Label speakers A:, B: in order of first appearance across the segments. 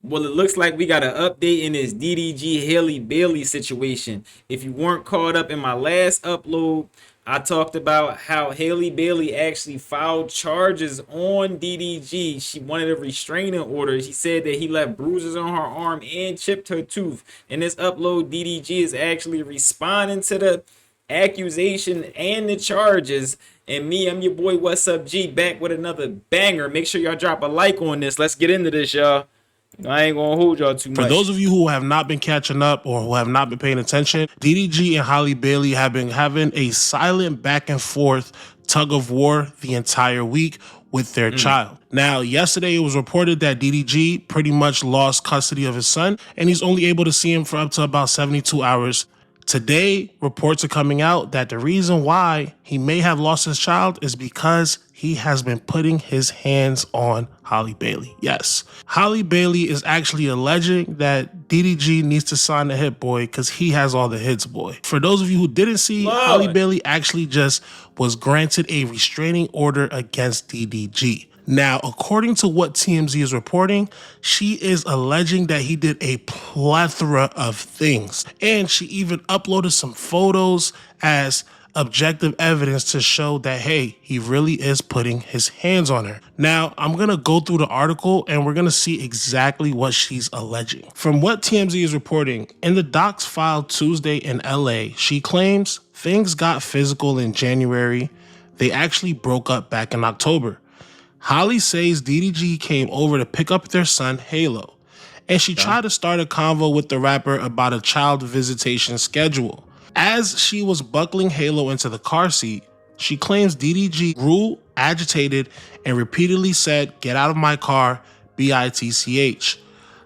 A: Well, it looks like we got an update in this DDG Haley Bailey situation. If you weren't caught up in my last upload, I talked about how Haley Bailey actually filed charges on DDG. She wanted a restraining order. She said that he left bruises on her arm and chipped her tooth. In this upload, DDG is actually responding to the accusation and the charges. And me, I'm your boy, What's Up G, back with another banger. Make sure y'all drop a like on this. Let's get into this, y'all. I ain't gonna hold y'all too
B: For
A: much.
B: those of you who have not been catching up or who have not been paying attention, DDG and Halle Bailey have been having a silent back and forth tug of war the entire week with their child. Now, yesterday it was reported that DDG pretty much lost custody of his son and he's only able to see him for up to about 72 hours. Today, reports are coming out that the reason why he may have lost his child is because he has been putting his hands on Halle Bailey. Yes, Halle Bailey is actually alleging that DDG needs to sign the hit boy because he has all the hits, boy. For those of you who didn't see, Halle Bailey actually just was granted a restraining order against DDG. Now, according to what TMZ is reporting, she is alleging that he did a plethora of things. And she even uploaded some photos as objective evidence to show that, hey, he really is putting his hands on her. Now, I'm going to go through the article and we're going to see exactly what she's alleging. From what TMZ is reporting, in the docs filed Tuesday in LA, she claims things got physical in January. They actually broke up back in October. Halle says DDG came over to pick up their son, Halo, and she tried to start a convo with the rapper about a child visitation schedule. As she was buckling Halo into the car seat, she claims DDG grew agitated and repeatedly said, "Get out of my car, bitch."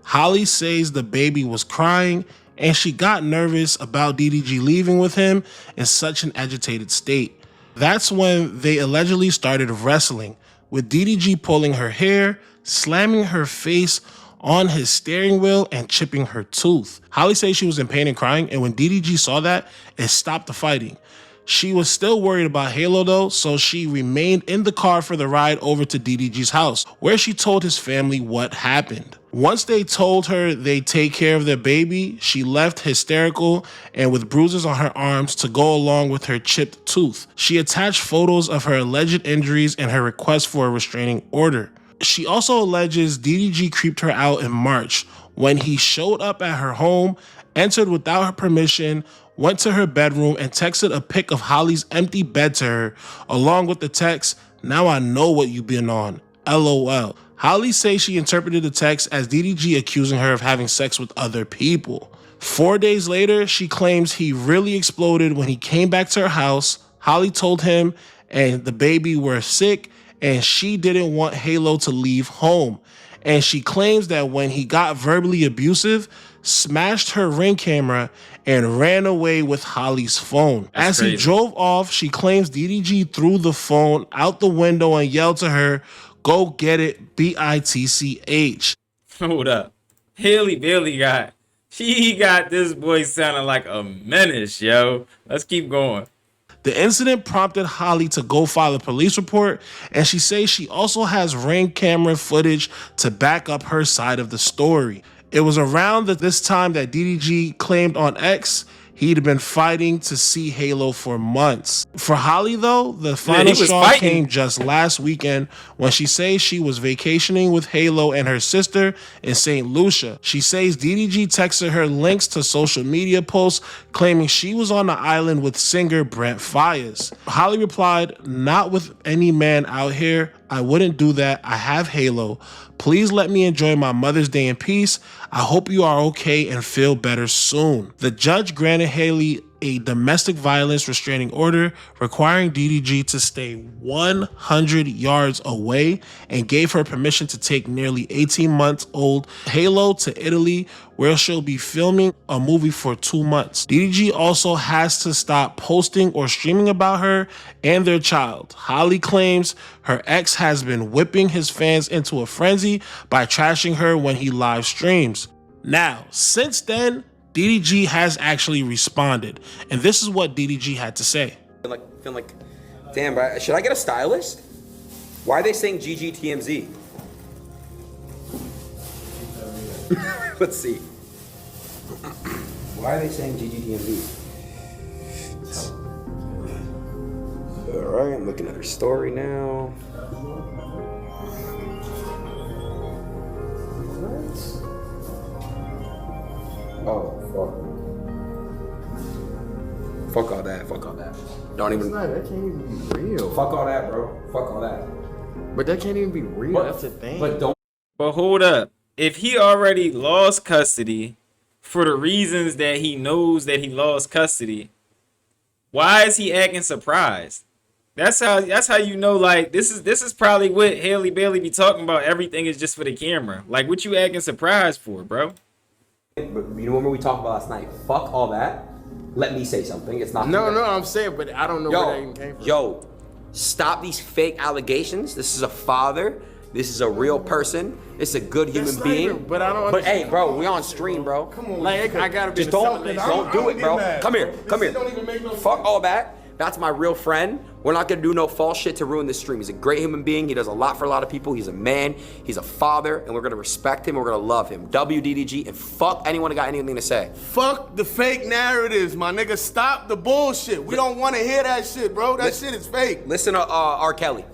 B: Halle says the baby was crying and she got nervous about DDG leaving with him in such an agitated state. That's when they allegedly started wrestling, with DDG pulling her hair, slamming her face on his steering wheel, and chipping her tooth. Halle says she was in pain and crying, and when DDG saw that, it stopped the fighting. She was still worried about Halo though, so she remained in the car for the ride over to DDG's house, where she told his family what happened. Once they told her they'd take care of their baby, she left hysterical and with bruises on her arms to go along with her chipped tooth. She attached photos of her alleged injuries and her request for a restraining order. She also alleges DDG creeped her out in March when he showed up at her home, entered without her permission, went to her bedroom and texted a pic of Holly's empty bed to her, along with the text, "Now I know what you've been on, LOL." Halle says she interpreted the text as DDG accusing her of having sex with other people. 4 days later, she claims he really exploded when he came back to her house. Halle told him and the baby were sick and she didn't want Halo to leave home. And she claims that when he got verbally abusive, smashed her Ring camera and ran away with Holly's phone. As he drove off, she claims DDG threw the phone out the window and yelled to her, "Go get it, bitch."
A: Hold up. Haley Bailey she got this boy sounding like a menace, yo. Let's keep going.
B: The incident prompted Halle to go file a police report, and she says she also has Ring camera footage to back up her side of the story. It was around this time that DDG claimed on X he'd been fighting to see Halo for months. For Halle, though, the final straw came just last weekend when she says she was vacationing with Halo and her sister in St. Lucia. She says DDG texted her links to social media posts claiming she was on the island with singer Brent Faiyaz. Halle replied, "Not with any man out here. I wouldn't do that. I have Halo. Please let me enjoy my Mother's Day in peace. I hope you are okay and feel better soon." The judge granted Halle a domestic violence restraining order requiring DDG to stay 100 yards away and gave her permission to take nearly 18-month-old Halo to Italy, where she'll be filming a movie for 2 months. DDG also has to stop posting or streaming about her and their child. Halle claims her ex has been whipping his fans into a frenzy by trashing her when he live streams. Now, since then, DDG has actually responded, and this is what DDG had to say.
C: Feeling like, damn, bro, should I get a stylist? Why are they saying GGTMZ? Let's see. Why are they saying GGDMV? Alright, I'm looking at her story now. What? Oh, fuck. Fuck all that, fuck all that. Don't even.
D: That can't even be real.
C: Fuck all that, bro. Fuck all that.
D: But that can't even be real. That's the thing.
C: But don't.
A: But hold up. If he already lost custody for the reasons that he knows that he lost custody, why is he acting surprised? That's how you know, like, this is probably what Halle Bailley be talking about. Everything is just for the camera. Like, what you acting surprised for, bro?
C: But you remember we talked about last night? Fuck all that. Let me say something. It's not.
D: No, I'm saying, but I don't know where that even came from.
C: Yo, stop these fake allegations. This is a father. This is a real person. It's a good human being.
D: Even, but I don't.
C: But hey, bro, we on stream, bro.
D: Come on, like I gotta be.
C: Just don't do it, bro. Come here.
D: Don't even make no
C: Fuck all that. That's my real friend. We're not gonna do no false shit to ruin this stream. He's a great human being. He does a lot for a lot of people. He's a man. He's a father, and we're gonna respect him. We're gonna love him. WDDG, and fuck anyone who got anything to say.
D: Fuck the fake narratives, my nigga. Stop the bullshit. We don't want to hear that shit, bro. That shit is fake.
C: Listen to R. Kelly.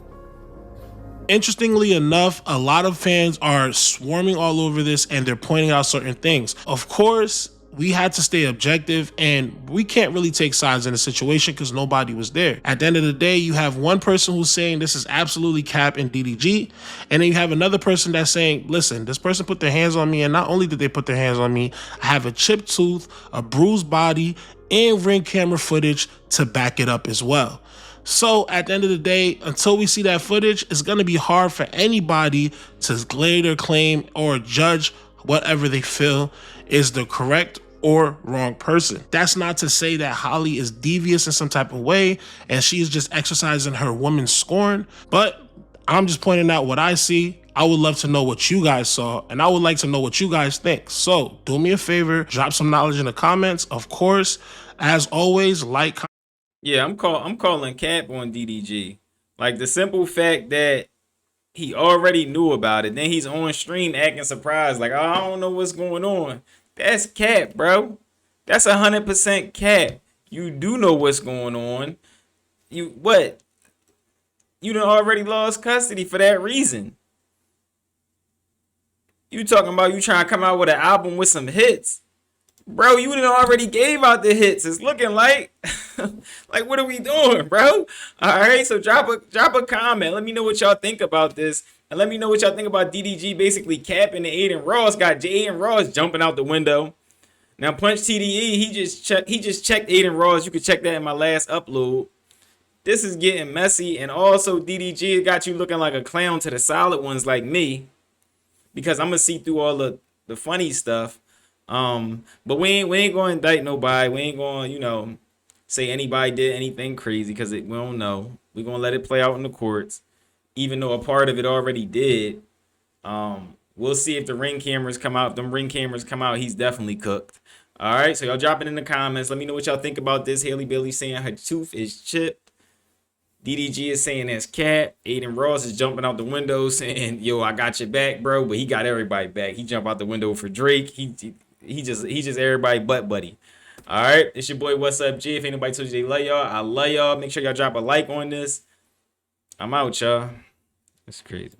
B: Interestingly enough, a lot of fans are swarming all over this and they're pointing out certain things. Of course, we had to stay objective and we can't really take sides in the situation because nobody was there. At the end of the day, you have one person who's saying this is absolutely cap and DDG, and then you have another person that's saying, listen, this person put their hands on me, and not only did they put their hands on me, I have a chipped tooth, a bruised body, and ring camera footage to back it up as well. So at the end of the day, until we see that footage, it's going to be hard for anybody to lay their claim or judge whatever they feel is the correct or wrong person. That's not to say that Halle is devious in some type of way and she's just exercising her woman's scorn, but I'm just pointing out what I see. I would love to know what you guys saw, and I would like to know what you guys think. So do me a favor, drop some knowledge in the comments. Of course, as always, like,
A: Yeah, I'm calling cap on DDG. Like, the simple fact that he already knew about it, then he's on stream acting surprised, like, oh, I don't know what's going on. That's cap, bro. That's 100% cap. You do know what's going on. You done already lost custody for that reason. You talking about you trying to come out with an album with some hits. Bro, you done already gave out the hits. It's looking like, like, what are we doing, bro? All right, so drop a comment. Let me know what y'all think about this. And let me know what y'all think about DDG basically capping the Aiden Ross. Got Aiden Ross jumping out the window. Now, Punch TDE, he just checked Aiden Ross. You can check that in my last upload. This is getting messy. And also, DDG got you looking like a clown to the solid ones like me. Because I'm going to see through all the funny stuff. But we ain't going to indict nobody. We ain't going to, say anybody did anything crazy because we don't know. We're going to let it play out in the courts, even though a part of it already did. We'll see if the ring cameras come out. If them ring cameras come out, he's definitely cooked. All right, so y'all drop it in the comments. Let me know what y'all think about this. Halle Bailley saying her tooth is chipped. DDG is saying that's cat. Aiden Ross is jumping out the window saying, yo, I got your back, bro. But he got everybody back. He jumped out the window for Drake. He just everybody butt buddy. All right, it's your boy What's Up G. If anybody told you they love y'all, I love y'all. Make sure y'all drop a like on this. I'm out, y'all. That's crazy.